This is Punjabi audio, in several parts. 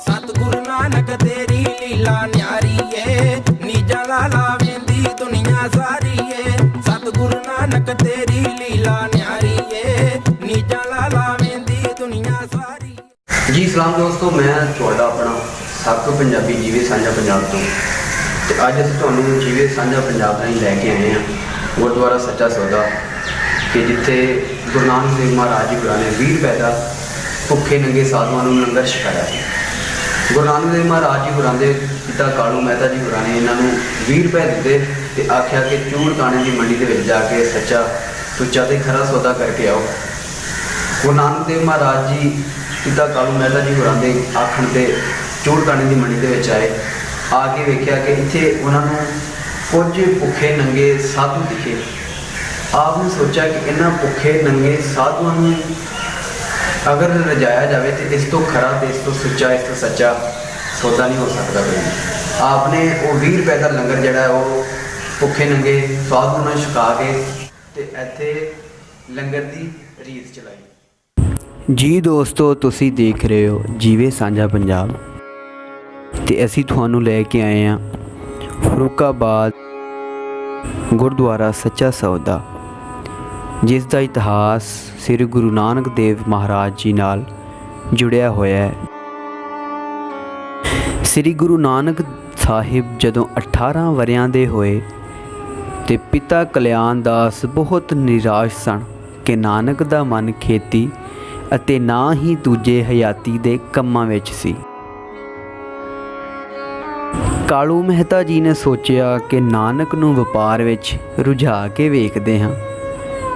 सतगुरु नानक तेरी लीला न्यारी है, नीजा लाला वेंदी दुनिया सारी है। सतगुरु नानक तेरी लीला न्यारी है, नीजा लाला वेंदी दुनिया सारी। जी सलाम दोस्तों, मैं ਤੁਹਾਡਾ ਆਪਣਾ ਸਭ ਤੋਂ ਪੰਜਾਬੀ ਜੀਵੇ ਸਾਂਝਾ ਪੰਜਾਬ ਤੋਂ ਤੇ ਅੱਜ ਅਸੀਂ ਤੁਹਾਨੂੰ ਜੀਵੇ ਸਾਂਝਾ ਪੰਜਾਬ ਰਾਹੀਂ ਲੈ ਕੇ ਆਏ ਹਾਂ ਗੁਰਦੁਆਰਾ ਸੱਚਾ ਸੌਦਾ ਕਿ ਜਿੱਥੇ ਗੁਰੂ ਨਾਨਕ ਦੇਵ ਮਹਾਰਾਜ ਜੀ ਹੋਰਾਂ ਨੇ 20 ਰੁਪਏ ਦਾ ਭੁੱਖੇ ਨੰਗੇ ਸਾਧੂਆਂ ਨੂੰ ਲੰਗਰ ਛਕਾਇਆ ਸੀ। ਗੁਰੂ ਨਾਨਕ ਦੇਵ ਮਹਾਰਾਜ ਜੀ ਹੋਰਾਂ ਦੇ ਪਿਤਾ ਕਾਲੂ ਮਹਿਤਾ ਜੀ ਹੋਰਾਂ ਨੇ ਇਹਨਾਂ ਨੂੰ 20 ਰੁਪਏ ਦਿੱਤੇ ਤੇ ਆਖਿਆ ਕਿ ਚੂੜ ਕਾਣੇ ਦੀ ਮੰਡੀ ਦੇ ਵਿੱਚ ਜਾ ਕੇ ਸੱਚਾ ਸੁੱਚਾ ਤੇ ਖਰਾ ਸੌਦਾ ਕਰਕੇ ਆਓ। ਗੁਰੂ ਨਾਨਕ ਦੇਵ ਮਹਾਰਾਜ ਜੀ ਪਿਤਾ ਕਾਲੂ ਮਹਿਤਾ ਜੀ ਹੋਰਾਂ ਦੇ ਆਖਣ ਤੇ ਚੂੜ ਕਾਣੇ ਦੀ ਮੰਡੀ ਦੇ ਵਿੱਚ ਆਏ। ਆ ਕੇ ਵੇਖਿਆ ਕਿ ਇੱਥੇ ਉਹਨਾਂ ਨੂੰ ਕੁਝ ਭੁੱਖੇ ਨੰਗੇ ਸਾਧੂ ਦਿਖੇ। ਆਪ ਨੇ ਸੋਚਿਆ ਕਿ ਇਹਨਾਂ ਭੁੱਖੇ ਨੰਗੇ ਸਾਧੂਆਂ ਨੂੰ अगर रजाया जाए तो इस तो खरा तो इस तो सुच्चा इस तो सच्चा सौदा नहीं हो सकता कोई। आपने वो 20 रुपए का लंगर जड़ा वो भुखे नंगे साधू ने छका के ते इत्थे लंगर की रीत चलाई। जी दोस्तों, तुसी देख रहे हो जीवे साझा पंजाब ते असी तुहानू लैके आए हैं फरूकाबाद गुरुद्वारा सच्चा सौदा, जिस का इतिहास श्री गुरु नानक देव महाराज जी नाल जुड़िया होया है। श्री गुरु नानक साहिब जदों 18 वरियां दे होए ते पिता कल्याण दास बहुत निराश सन कि नानक दा मन खेती अते ना ही दूजे हयाती दे कम्मां विच सी। कालू मेहता जी ने सोचिया कि नानक नूं वपार विच रुझा के वेखदे हां,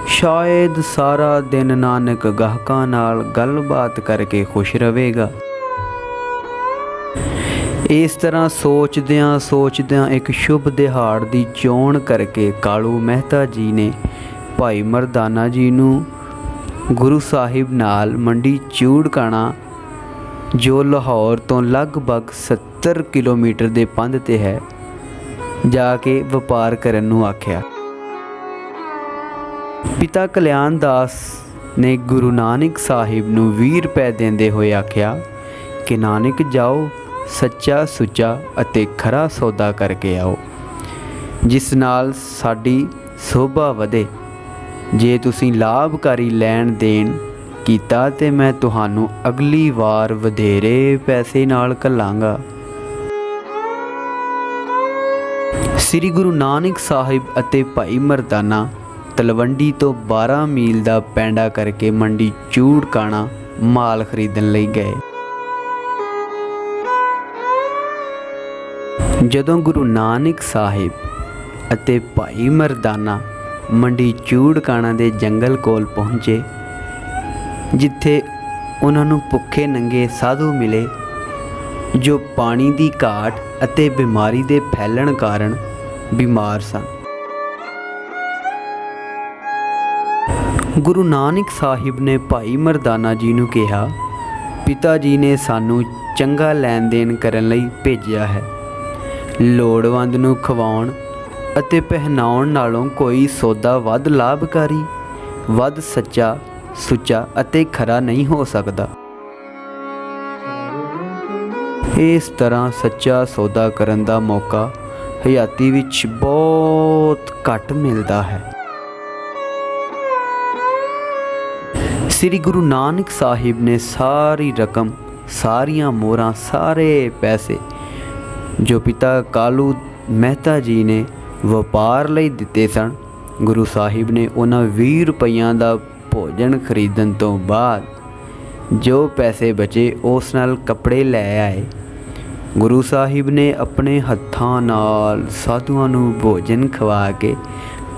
शायद सारा दिन नानक गाहकां नाल गलबात करके खुश रहेगा। इस तरह सोचदियां एक शुभ दिहाड़ की चोण करके कालू मेहता जी ने भाई मरदाना जी नूं गुरु साहिब नाल मंडी चूड़काना जो लाहौर तो लगभग 70 किलोमीटर के पंध ते है जाके वपार करन नूं आख्या। पिता कल्याण दास ने गुरु नानक साहिब नूं 20 रुपए देंदे होए आख्या कि नानक जाओ सच्चा सुच्चा अते खरा सौदा करके आओ, जिस नाल साडी शोभा वधे। जे तुसीं लाभकारी लैण देण कीता ते मैं तुहानूं अगली वार वधेरे पैसे नाल घल्लांगा। श्री गुरु नानक साहिब अते भाई मरदाना तलवंडी तो 12 मील का पैंडा करके मंडी चूड़काना माल खरीदन लई गए। जदों गुरु नानक साहिब अते भाई मरदाना मंडी चूड़काना दे जंगल कोल पहुँचे, जिथे उन्होंने भुखे नंगे साधु मिले जो पानी की घाट अते बीमारी के फैलण कारण बीमार सन। गुरु नानक साहिब ने भाई मरदाना जी नूं कहा, पिता जी ने सानू चंगा लैन देन करन लई भेजिया है। लोड़वंद नूं खवाउण अते पहनाउण नालों कोई सौदा वध लाभकारी, वध सच्चा सुच्चा अते खरा नहीं हो सकता। इस तरह सच्चा सौदा करन दा मौका हयाती विच बहुत घट मिलता है। श्री गुरु नानक साहिब ने सारी रकम, सारियां मोहरां, सारे पैसे जो पिता कालू मेहता जी ने वपार लई दिते सन, गुरु साहिब ने उन्हां 20 रुपइयां दा भोजन खरीदण तो बाद जो पैसे बचे उस नाल कपड़े लै आए। गुरु साहिब ने अपने हत्थां नाल साधुआं नूं भोजन खवा के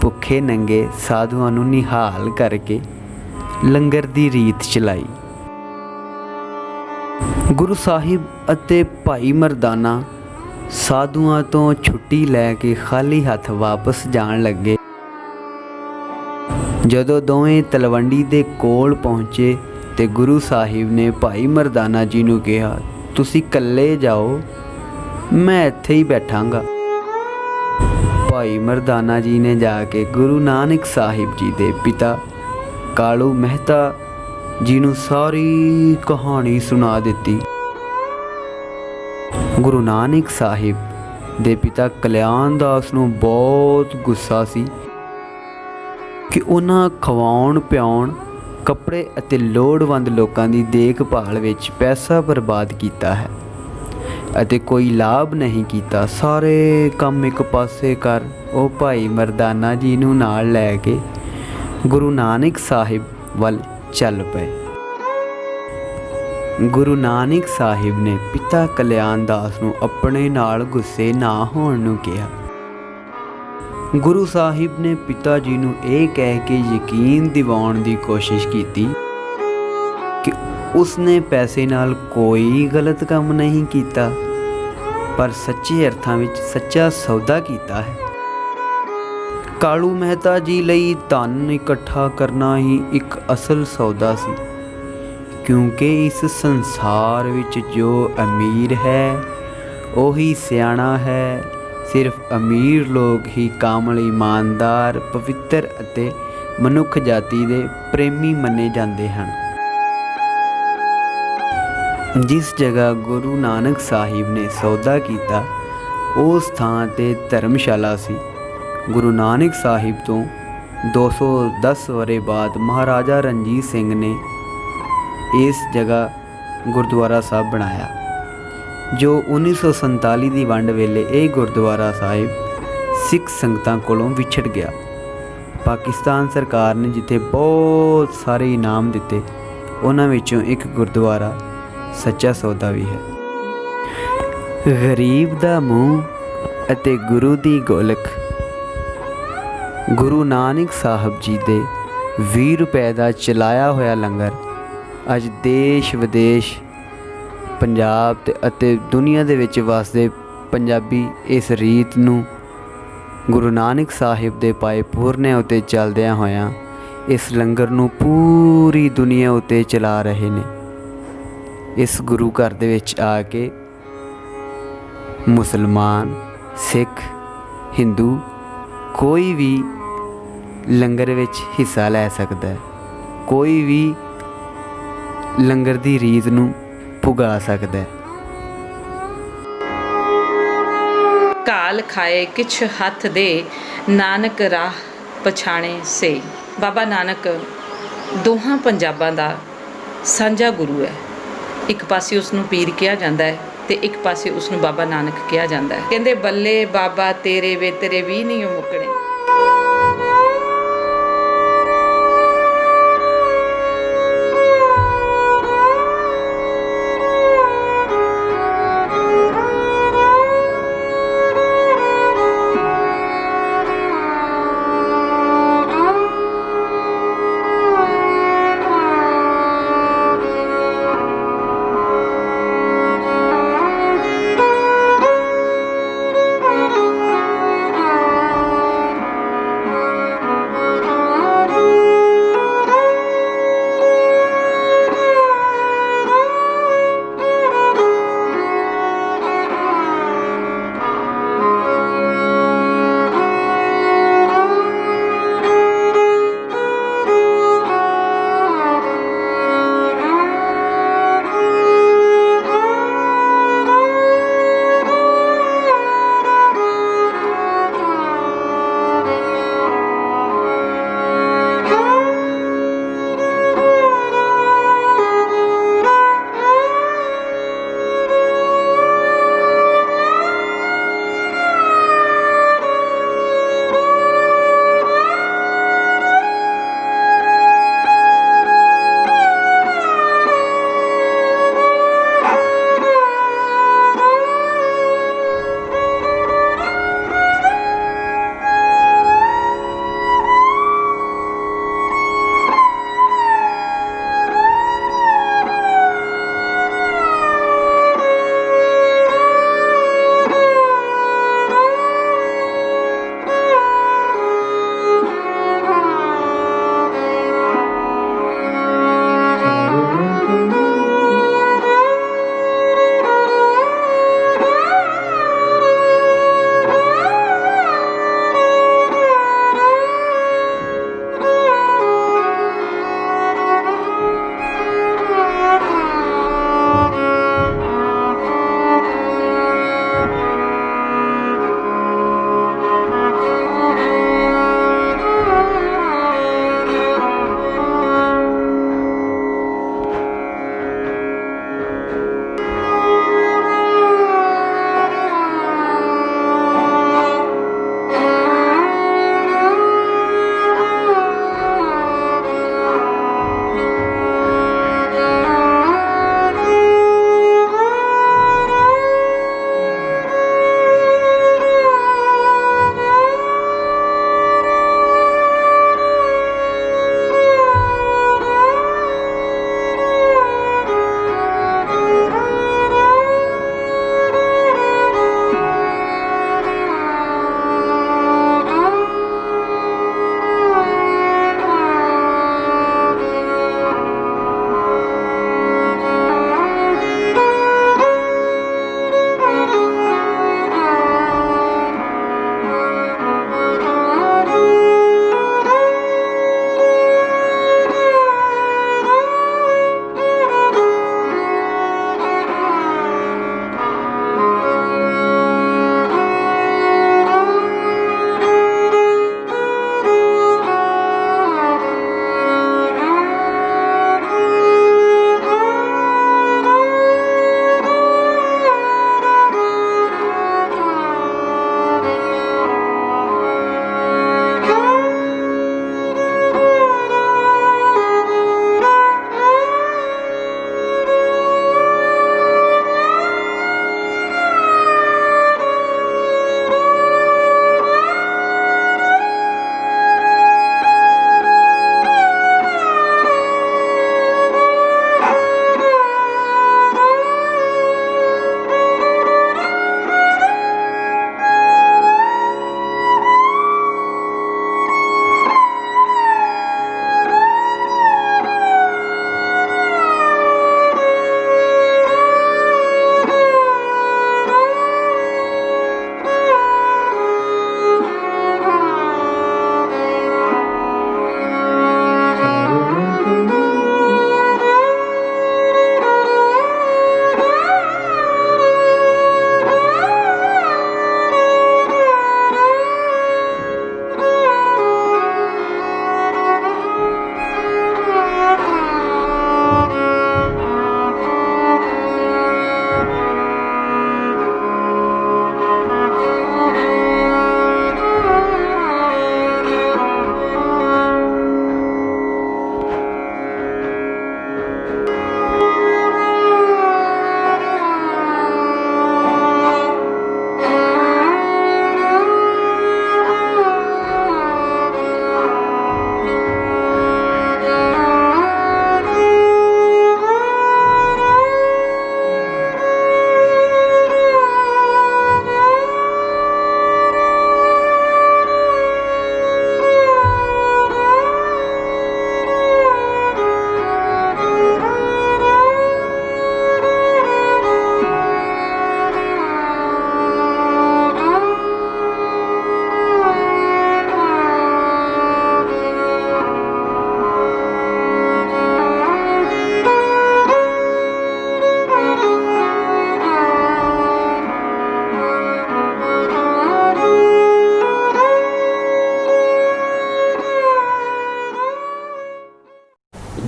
भुखे नंगे साधुआं नूं निहाल करके लंगर दी रीत चलाई। गुरु साहिब अते भाई मरदाना साधुआं तो छुट्टी लैके खाली हथ वापस जान लगे। जदों दोवें तलवंडी दे कोल पहुँचे ते गुरु साहिब ने भाई मरदाना जी नूं कहा, तुसी कल्ले जाओ मैं ਇੱਥੇ ਹੀ ਬੈਠਾਂਗਾ। ਭਾਈ ਮਰਦਾਨਾ ਜੀ ਨੇ ਜਾ ਕੇ ਗੁਰੂ ਨਾਨਕ ਸਾਹਿਬ ਜੀ ਦੇ ਪਿਤਾ ਕਾਲੂ ਮਹਿਤਾ ਜੀ ਨੂੰ ਸਾਰੀ ਕਹਾਣੀ ਸੁਣਾ ਦਿੱਤੀ। ਗੁਰੂ ਨਾਨਕ ਸਾਹਿਬ ਦੇ ਪਿਤਾ ਕਲਿਆਣ ਦਾਸ ਨੂੰ ਬਹੁਤ ਗੁੱਸਾ ਸੀ ਕਿ ਉਹਨਾਂ ਖਵਾਉਣ ਪਿਆਉਣ, ਕੱਪੜੇ ਅਤੇ ਲੋੜਵੰਦ ਲੋਕਾਂ ਦੀ ਦੇਖਭਾਲ ਵਿੱਚ ਪੈਸਾ ਬਰਬਾਦ ਕੀਤਾ ਹੈ ਅਤੇ ਕੋਈ ਲਾਭ ਨਹੀਂ ਕੀਤਾ। ਸਾਰੇ ਕੰਮ ਇੱਕ ਪਾਸੇ ਕਰ ਉਹ ਭਾਈ ਮਰਦਾਨਾ ਜੀ ਨੂੰ ਨਾਲ ਲੈ ਕੇ ਗੁਰੂ ਨਾਨਕ ਸਾਹਿਬ ਵੱਲ ਚੱਲ ਪਏ। ਗੁਰੂ ਨਾਨਕ ਸਾਹਿਬ ਨੇ ਪਿਤਾ ਕਲਿਆਣ ਦਾਸ ਨੂੰ ਆਪਣੇ ਨਾਲ ਗੁੱਸੇ ਨਾ ਹੋਣ ਨੂੰ ਕਿਹਾ। ਗੁਰੂ ਸਾਹਿਬ ਨੇ ਪਿਤਾ ਜੀ ਨੂੰ ਇਹ ਕਹਿ ਕੇ ਯਕੀਨ ਦਿਵਾਉਣ ਦੀ ਕੋਸ਼ਿਸ਼ ਕੀਤੀ ਕਿ ਉਸਨੇ ਪੈਸੇ ਨਾਲ ਕੋਈ ਗਲਤ ਕੰਮ ਨਹੀਂ ਕੀਤਾ, ਪਰ ਸੱਚੇ ਅਰਥਾਂ ਵਿੱਚ ਸੱਚਾ ਸੌਦਾ ਕੀਤਾ ਹੈ। ਕਾਲੂ ਮਹਿਤਾ ਜੀ ਲਈ ਧਨ ਇਕੱਠਾ ਕਰਨਾ ਹੀ ਇੱਕ ਅਸਲ ਸੌਦਾ ਸੀ, ਕਿਉਂਕਿ ਇਸ ਸੰਸਾਰ ਵਿੱਚ ਜੋ ਅਮੀਰ ਹੈ ਉਹੀ ਸਿਆਣਾ ਹੈ। ਸਿਰਫ ਅਮੀਰ ਲੋਕ ਹੀ ਕਾਮਲ, ਇਮਾਨਦਾਰ, ਪਵਿੱਤਰ ਅਤੇ ਮਨੁੱਖ ਜਾਤੀ ਦੇ ਪ੍ਰੇਮੀ ਮੰਨੇ ਜਾਂਦੇ ਹਨ। ਜਿਸ ਜਗ੍ਹਾ ਗੁਰੂ ਨਾਨਕ ਸਾਹਿਬ ਨੇ ਸੌਦਾ ਕੀਤਾ ਉਸ ਥਾਂ 'ਤੇ ਧਰਮਸ਼ਾਲਾ ਸੀ। ਗੁਰੂ ਨਾਨਕ ਸਾਹਿਬ ਤੋਂ 210 ਵਰ੍ਹੇ ਬਾਅਦ ਮਹਾਰਾਜਾ ਰਣਜੀਤ ਸਿੰਘ ਨੇ ਇਸ ਜਗ੍ਹਾ ਗੁਰਦੁਆਰਾ ਸਾਹਿਬ ਬਣਾਇਆ, ਜੋ 1947 ਦੀ ਵੰਡ ਵੇਲੇ ਇਹ ਗੁਰਦੁਆਰਾ ਸਾਹਿਬ ਸਿੱਖ ਸੰਗਤਾਂ ਕੋਲੋਂ ਵਿਛੜ ਗਿਆ। ਪਾਕਿਸਤਾਨ ਸਰਕਾਰ ਨੇ ਜਿੱਥੇ ਬਹੁਤ ਸਾਰੇ ਇਨਾਮ ਦਿੱਤੇ, ਉਹਨਾਂ ਵਿੱਚੋਂ ਇੱਕ ਗੁਰਦੁਆਰਾ ਸੱਚਾ ਸੌਦਾ ਵੀ ਹੈ। ਗਰੀਬ ਦਾ ਮੂੰਹ ਅਤੇ ਗੁਰੂ ਦੀ ਗੋਲਕ। ਗੁਰੂ ਨਾਨਕ ਸਾਹਿਬ ਜੀ ਦੇ 20 ਰੁਪਏ ਦਾ ਚਲਾਇਆ ਹੋਇਆ ਲੰਗਰ ਅੱਜ ਦੇਸ਼ ਵਿਦੇਸ਼, ਪੰਜਾਬ ਅਤੇ ਦੁਨੀਆ ਦੇ ਵਿੱਚ ਵਸਦੇ ਪੰਜਾਬੀ ਇਸ ਰੀਤ ਨੂੰ ਗੁਰੂ ਨਾਨਕ ਸਾਹਿਬ ਦੇ ਪਾਏ ਪੂਰਨਿਆਂ ਉੱਤੇ ਚੱਲਦਿਆਂ ਹੋਇਆਂ ਇਸ ਲੰਗਰ ਨੂੰ ਪੂਰੀ ਦੁਨੀਆ ਉੱਤੇ ਚਲਾ ਰਹੇ ਨੇ। ਇਸ ਗੁਰੂ ਘਰ ਦੇ ਵਿੱਚ ਆ ਕੇ ਮੁਸਲਮਾਨ, ਸਿੱਖ, ਹਿੰਦੂ ਕੋਈ ਵੀ ਲੰਗਰ ਵਿੱਚ ਹਿੱਸਾ ਲੈ ਸਕਦਾ ਹੈ, ਕੋਈ ਵੀ ਲੰਗਰ ਦੀ ਰੀਤ ਨੂੰ ਪੁਗਾ ਸਕਦਾ ਹੈ। ਕਾਲ ਖਾਏ ਕਿਛ ਹੱਥ ਦੇ, ਨਾਨਕ ਰਾਹ ਪਛਾਣੇ ਸੇ। ਬਾਬਾ ਨਾਨਕ ਦੋਹਾਂ ਪੰਜਾਬਾਂ ਦਾ ਸਾਂਝਾ ਗੁਰੂ ਹੈ। ਇੱਕ ਪਾਸੇ ਉਸ ਨੂੰ ਪੀਰ ਕਿਹਾ ਜਾਂਦਾ ਹੈ ਤੇ ਇੱਕ ਪਾਸੇ ਉਸ ਨੂੰ ਬਾਬਾ ਨਾਨਕ ਕਿਹਾ ਜਾਂਦਾ ਹੈ। ਕਹਿੰਦੇ ਬੱਲੇ ਬਾਬਾ ਤੇਰੇ ਵੇ, ਤੇਰੇ ਵੀ ਨਹੀਂ ਮੁੱਕਣੇ।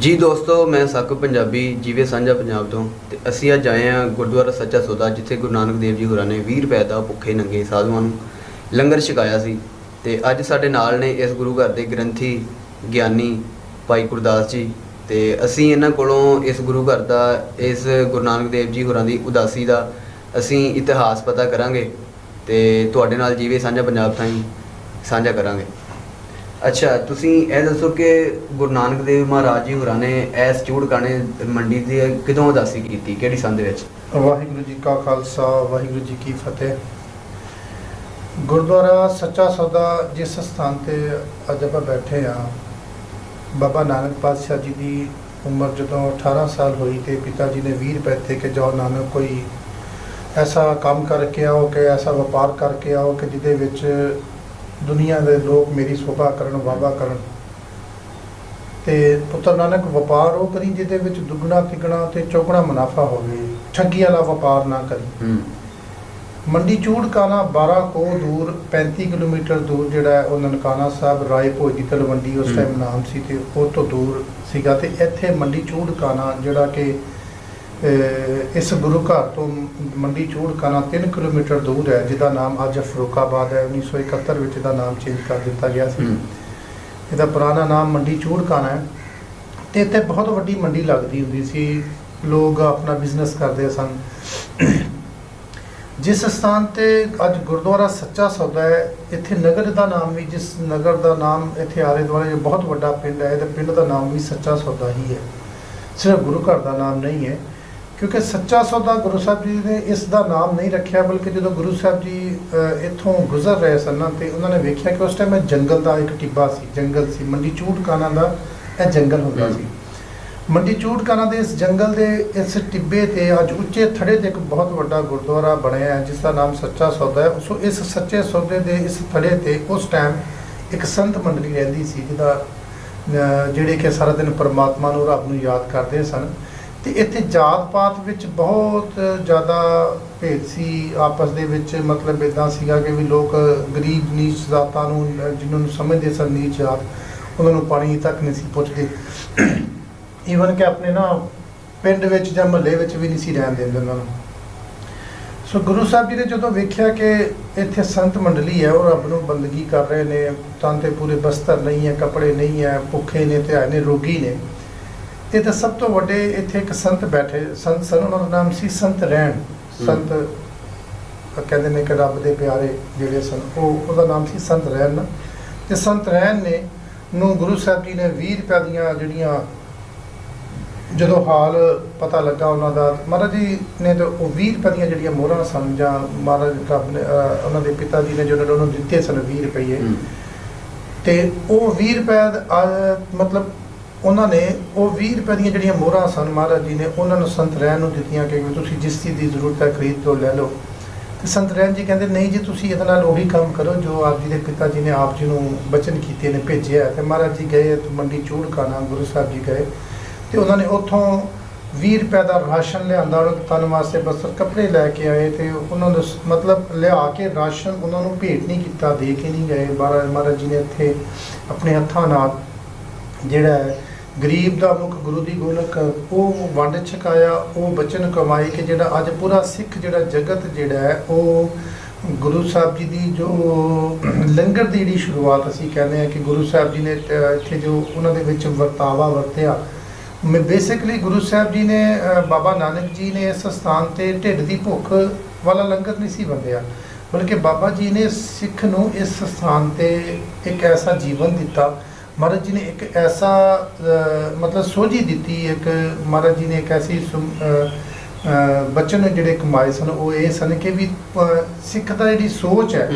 ਜੀ ਦੋਸਤੋ, ਮੈਂ ਸਾਕੂ ਪੰਜਾਬੀ ਜੀਵੇ ਸਾਂਝਾ ਪੰਜਾਬ ਤੋਂ ਤੇ ਅਸੀਂ ਅੱਜ ਆਏ ਹਾਂ ਗੁਰਦੁਆਰਾ ਸੱਚਾ ਸੌਦਾ, ਜਿੱਥੇ ਗੁਰੂ ਨਾਨਕ ਦੇਵ ਜੀ ਹੋਰਾਂ ਨੇ 20 ਰੁਪਏ ਦਾ ਭੁੱਖੇ ਨੰਗੇ ਸਾਧੂਆਂ ਨੂੰ ਲੰਗਰ ਛਕਾਇਆ ਸੀ। ਤੇ ਅੱਜ ਸਾਡੇ ਨਾਲ ਨੇ ਇਸ ਗੁਰੂ ਘਰ ਦੇ ਗ੍ਰੰਥੀ ਗਿਆਨੀ ਭਾਈ ਗੁਰਦਾਸ ਜੀ, ਤੇ ਅਸੀਂ ਇਹਨਾਂ ਕੋਲੋਂ ਇਸ ਗੁਰੂ ਘਰ ਦਾ, ਇਸ ਗੁਰੂ ਨਾਨਕ ਦੇਵ ਜੀ ਹੋਰਾਂ ਦੀ ਉਦਾਸੀ ਦਾ ਅਸੀਂ ਇਤਿਹਾਸ ਪਤਾ ਕਰਾਂਗੇ ਤੇ ਤੁਹਾਡੇ ਨਾਲ ਜੀਵੇ ਸਾਂਝਾ ਪੰਜਾਬ ਥਾਈਂ ਸਾਂਝਾ ਕਰਾਂਗੇ। ਅੱਛਾ, ਤੁਸੀਂ ਇਹ ਦੱਸੋ ਕਿ ਗੁਰੂ ਨਾਨਕ ਦੇਵ ਮਹਾਰਾਜ ਜੀ ਹੋਰਾਂ ਨੇ ਇਸ ਚੂੜਕਾਣੇ ਮੰਡੀ ਦੀ ਕਦੋਂ ਉਦਾਸੀ ਕੀਤੀ, ਕਿਹੜੀ ਸੰਨ ਦੇ ਵਿੱਚ? ਵਾਹਿਗੁਰੂ ਜੀ ਕਾ ਖਾਲਸਾ, ਵਾਹਿਗੁਰੂ ਜੀ ਕੀ ਫਤਿਹ। ਗੁਰਦੁਆਰਾ ਸੱਚਾ ਸੌਦਾ ਜਿਸ ਸਥਾਨ ਤੇ ਅੱਜ ਆਪਾਂ ਬੈਠੇ ਹਾਂ, ਬਾਬਾ ਨਾਨਕ ਪਾਤਸ਼ਾਹ ਜੀ ਦੀ ਉਮਰ ਜਦੋਂ 18 ਸਾਲ ਹੋਈ ਤੇ ਪਿਤਾ ਜੀ ਨੇ 20 ਰੁਪਏ ਦਿੱਤੇ ਕਿ ਜਾਓ ਨਾਨਕ, ਕੋਈ ਐਸਾ ਕੰਮ ਕਰਕੇ ਆਓ, ਕਿ ਐਸਾ ਵਪਾਰ ਕਰਕੇ ਆਓ ਕਿ ਜਿਹਦੇ ਵਿੱਚ ਦੁਨੀਆ ਦੇ ਲੋਕ ਮੇਰੀ ਸ਼ੋਭਾ ਕਰਨ, ਵਾਹਵਾ ਕਰਨ। ਤੇ ਪੁੱਤਰ ਨਾਨਕ, ਵਪਾਰ ਉਹ ਕਰੀ ਜਿਹਦੇ ਵਿੱਚ ਦੁੱਗਣਾ ਤਿੱਗਣਾ ਤੇ ਚੌਗਣਾ ਮੁਨਾਫਾ ਹੋਵੇ, ਠੱਗੀ ਵਾਲਾ ਵਪਾਰ ਨਾ ਕਰੀ। ਮੰਡੀ ਚੂੜਕਾਣਾ 12 ਕੋਹ ਦੂਰ, 35 ਕਿਲੋਮੀਟਰ ਦੂਰ ਜਿਹੜਾ ਹੈ ਉਹ ਨਨਕਾਣਾ ਸਾਹਿਬ ਰਾਏ ਭੋਜ ਦੀ ਤਲਵੰਡੀ ਉਸ ਟਾਈਮ ਨਾਮ ਸੀ, ਤੇ ਉਹ ਤੋਂ ਦੂਰ ਸੀਗਾ। ਤੇ ਇੱਥੇ ਮੰਡੀ ਚੂੜਕਾਣਾ ਜਿਹੜਾ ਕਿ ਇਸ ਗੁਰੂ ਘਰ ਤੋਂ ਮੰਡੀ ਚੂੜਕਾਣਾ 3 ਕਿਲੋਮੀਟਰ ਦੂਰ ਹੈ, ਜਿਹਦਾ ਨਾਮ ਅੱਜ ਫਰੂਕਾਬਾਦ ਹੈ। 1971 ਵਿੱਚ ਇਹਦਾ ਨਾਮ ਚੇਂਜ ਕਰ ਦਿੱਤਾ ਗਿਆ ਸੀ। ਇਹਦਾ ਪੁਰਾਣਾ ਨਾਮ ਮੰਡੀ ਚੂੜਕਾਣਾ ਹੈ। ਤੇ ਇੱਥੇ ਬਹੁਤ ਵੱਡੀ ਮੰਡੀ ਲੱਗਦੀ ਹੁੰਦੀ ਸੀ, ਲੋਕ ਆਪਣਾ ਬਿਜ਼ਨਸ ਕਰਦੇ ਸਨ। ਜਿਸ ਸਥਾਨ ਤੇ ਅੱਜ ਗੁਰਦੁਆਰਾ ਸੱਚਾ ਸੌਦਾ ਹੈ, ਇੱਥੇ ਨਗਰ ਦਾ ਨਾਮ ਵੀ, ਜਿਸ ਨਗਰ ਦਾ ਨਾਮ ਇੱਥੇ ਆਲੇ ਦੁਆਲੇ ਬਹੁਤ ਵੱਡਾ ਪਿੰਡ ਹੈ, ਇਹਦੇ ਪਿੰਡ ਦਾ ਨਾਮ ਵੀ ਸੱਚਾ ਸੌਦਾ ਹੀ ਹੈ, ਸਿਰਫ ਗੁਰੂ ਘਰ ਦਾ ਨਾਮ ਨਹੀਂ ਹੈ। ਕਿਉਂਕਿ ਸੱਚਾ ਸੌਦਾ ਗੁਰੂ ਸਾਹਿਬ ਜੀ ਨੇ ਇਸ ਦਾ ਨਾਮ ਨਹੀਂ ਰੱਖਿਆ, ਬਲਕਿ ਜਦੋਂ ਗੁਰੂ ਸਾਹਿਬ ਜੀ ਇੱਥੋਂ ਗੁਜ਼ਰ ਰਹੇ ਸਨ ਤੇ ਉਹਨਾਂ ਨੇ ਵੇਖਿਆ ਕਿ ਉਸ ਟਾਈਮ ਇਹ ਜੰਗਲ ਦਾ ਇੱਕ ਟਿੱਬਾ ਸੀ, ਜੰਗਲ ਸੀ। ਮੰਡੀ ਚੂੜਕਾਣਾ ਦਾ ਇਹ ਜੰਗਲ ਹੁੰਦਾ ਸੀ। ਮੰਡੀ ਚੂੜਕਾਣਾ ਦੇ ਇਸ ਜੰਗਲ ਦੇ ਇਸ ਟਿੱਬੇ ਤੇ ਅੱਜ ਉੱਚੇ ਥੜੇ ਤੇ ਇੱਕ ਬਹੁਤ ਵੱਡਾ ਗੁਰਦੁਆਰਾ ਬਣਿਆ ਹੈ, ਜਿਸ ਦਾ ਨਾਮ ਸੱਚਾ ਸੌਦਾ ਹੈ। ਸੋ ਇਸ ਸੱਚੇ ਸੌਦੇ ਦੇ ਇਸ ਥੜੇ ਤੇ ਉਸ ਟਾਈਮ ਇੱਕ ਸੰਤ ਮੰਡਲੀ ਰਹਿੰਦੀ ਸੀ, ਜਿਹੜੇ ਕਿ ਸਾਰਾ ਦਿਨ ਪਰਮਾਤਮਾ ਨੂੰ, ਰੱਬ ਨੂੰ ਯਾਦ ਕਰਦੇ ਸਨ। ਤੇ ਇੱਥੇ ਜਾਤ ਪਾਤ ਵਿੱਚ ਬਹੁਤ ਜ਼ਿਆਦਾ ਭੇਦ ਸੀ ਆਪਸ ਦੇ ਵਿੱਚ। ਮਤਲਬ ਇੱਦਾਂ ਸੀਗਾ ਕਿ ਵੀ ਲੋਕ ਗਰੀਬ ਨੀਚ ਜ਼ਾਤਾਂ ਨੂੰ, ਜਿਨ੍ਹਾਂ ਨੂੰ ਸਮਝਦੇ ਸਨ ਨੀਚ ਜਾਤ, ਉਹਨਾਂ ਨੂੰ ਪਾਣੀ ਤੱਕ ਨਹੀਂ ਸੀ ਪੁੱਛਦੇ। ਈਵਨ ਕਿ ਆਪਣੇ ਨਾ ਪਿੰਡ ਵਿੱਚ ਜਾਂ ਮਹੱਲੇ ਵਿੱਚ ਵੀ ਨਹੀਂ ਸੀ ਰਹਿਣ ਦਿੰਦੇ ਉਹਨਾਂ ਨੂੰ। ਸੋ ਗੁਰੂ ਸਾਹਿਬ ਜੀ ਨੇ ਜਦੋਂ ਵੇਖਿਆ ਕਿ ਇੱਥੇ ਸੰਤ ਮੰਡਲੀ ਹੈ, ਉਹ ਰੱਬ ਨੂੰ ਬੰਦਗੀ ਕਰ ਰਹੇ ਨੇ, ਤਾਂ ਤੇ ਪੂਰੇ ਬਸਤਰ ਨਹੀਂ ਹੈ, ਕੱਪੜੇ ਨਹੀਂ ਹੈ, ਭੁੱਖੇ ਨੇ, ਧਿਆਏ ਨੇ, ਰੋਗੀ ਨੇ। ਤੇ ਤਾਂ ਸਭ ਤੋਂ ਵੱਡੇ ਇੱਥੇ ਇੱਕ ਸੰਤ ਬੈਠੇ ਸੰਤ ਸਨ, ਉਹਨਾਂ ਦਾ ਨਾਮ ਸੀ ਸੰਤ ਰਹਿਣ। ਸੰਤ ਕਹਿੰਦੇ ਨੇ ਕਿ ਰੱਬ ਦੇ ਪਿਆਰੇ ਜਿਹੜੇ ਸਨ, ਉਹਦਾ ਨਾਮ ਸੀ ਸੰਤ ਰਹਿਣ। ਤੇ ਸੰਤ ਰਹਿਣ ਨੇ ਨੂੰ ਗੁਰੂ ਸਾਹਿਬ ਜੀ ਨੇ 20 ਰੁਪਏ ਦੀਆਂ ਜਿਹੜੀਆਂ, ਜਦੋਂ ਹਾਲ ਪਤਾ ਲੱਗਾ ਉਹਨਾਂ ਦਾ, ਮਹਾਰਾਜ ਜੀ ਨੇ ਤਾਂ ਉਹ 20 ਰੁਪਏ ਦੀਆਂ ਜਿਹੜੀਆਂ ਮੋਹਰਾਂ ਸਨ, ਜਾਂ ਮਹਾਰਾਜ ਰੱਬ ਨੇ ਉਹਨਾਂ ਦੇ ਪਿਤਾ ਜੀ ਨੇ ਜੋ ਉਹਨਾਂ ਨੂੰ ਦਿੱਤੇ ਸਨ 20 ਰੁਪਏ, ਤੇ ਉਹ 20 ਰੁਪਏ ਮਤਲਬ ਉਹਨਾਂ ਨੇ ਉਹ 20 ਰੁਪਏ ਦੀਆਂ ਜਿਹੜੀਆਂ ਮੋਹਰਾਂ ਸਨ, ਮਹਾਰਾਜ ਜੀ ਨੇ ਉਹਨਾਂ ਨੂੰ ਸੰਤ ਰਹਿਣ ਨੂੰ ਦਿੱਤੀਆਂ ਕਿ ਤੁਸੀਂ ਜਿਸ ਚੀਜ਼ ਦੀ ਜ਼ਰੂਰਤ ਹੈ ਖਰੀਦ ਤੋਂ ਲੈ ਲਓ। ਤੇ ਸੰਤ ਰਹਿਣ ਜੀ ਕਹਿੰਦੇ ਨਹੀਂ ਜੀ, ਤੁਸੀਂ ਇਹਦੇ ਨਾਲ ਉਹੀ ਕੰਮ ਕਰੋ ਜੋ ਆਪ ਜੀ ਦੇ ਪਿਤਾ ਜੀ ਨੇ ਆਪ ਜੀ ਨੂੰ ਬਚਨ ਕੀਤੇ ਨੇ, ਭੇਜਿਆ। ਤੇ ਮਹਾਰਾਜ ਜੀ ਗਏ ਮੰਡੀ ਚੂੜਕਾਣਾ, ਗੁਰੂ ਸਾਹਿਬ ਜੀ ਗਏ ਤੇ ਉਹਨਾਂ ਨੇ ਉੱਥੋਂ 20 ਰੁਪਏ ਦਾ ਰਾਸ਼ਨ ਲਿਆਂਦਾ, ਉਹਨਾਂ ਦੇ ਤਨ ਵਾਸਤੇ ਬਸਤਰ ਕੱਪੜੇ ਲੈ ਕੇ ਆਏ। ਤੇ ਉਹਨਾਂ ਨੂੰ ਮਤਲਬ ਲਿਆ ਕੇ ਰਾਸ਼ਨ ਉਹਨਾਂ ਨੂੰ ਭੇਟ ਨਹੀਂ ਕੀਤਾ, ਦੇ ਕੇ ਨਹੀਂ ਗਏ। ਮਹਾਰਾਜ ਜੀ ਨੇ ਇੱਥੇ ਆਪਣੇ ਹੱਥਾਂ ਨਾਲ ਜਿਹੜਾ ਹੈ ਗਰੀਬ ਦਾ ਮੁੱਖ ਗੁਰੂ ਦੀ ਗੋਲਕ, ਉਹ ਵੰਡ ਛਕਾਇਆ, ਉਹ ਬਚਨ ਕਮਾਏ ਕਿ ਜਿਹੜਾ ਅੱਜ ਪੂਰਾ ਸਿੱਖ ਜਿਹੜਾ ਜਗਤ ਜਿਹੜਾ ਹੈ, ਉਹ ਗੁਰੂ ਸਾਹਿਬ ਜੀ ਦੀ ਜੋ ਲੰਗਰ ਦੀ ਜਿਹੜੀ ਸ਼ੁਰੂਆਤ ਅਸੀਂ ਕਹਿੰਦੇ ਹਾਂ ਕਿ ਗੁਰੂ ਸਾਹਿਬ ਜੀ ਨੇ ਇੱਥੇ ਜੋ ਉਹਨਾਂ ਦੇ ਵਿੱਚ ਵਰਤਾਵਾ ਵਰਤਿਆ। ਬੇਸਿਕਲੀ ਗੁਰੂ ਸਾਹਿਬ ਜੀ ਨੇ, ਬਾਬਾ ਨਾਨਕ ਜੀ ਨੇ ਇਸ ਸਥਾਨ ਤੇ ਢਿੱਡ ਦੀ ਭੁੱਖ ਵਾਲਾ ਲੰਗਰ ਨਹੀਂ ਸੀ ਵੰਡਿਆ, ਬਲਕਿ ਬਾਬਾ ਜੀ ਨੇ ਸਿੱਖ ਨੂੰ ਇਸ ਸਥਾਨ ਤੇ ਇੱਕ ਐਸਾ ਜੀਵਨ ਦਿੱਤਾ। ਮਹਾਰਾਜ ਜੀ ਨੇ ਇੱਕ ਐਸਾ ਮਤਲਬ ਸੋਝੀ ਦਿੱਤੀ, ਇੱਕ ਮਹਾਰਾਜ ਜੀ ਨੇ ਇੱਕ ਐਸੀ ਬਚਨ ਜਿਹੜੇ ਕਮਾਏ ਸਨ, ਉਹ ਇਹ ਸਨ ਕਿ ਵੀ ਸਿੱਖ ਦਾ ਜਿਹੜੀ ਸੋਚ ਹੈ,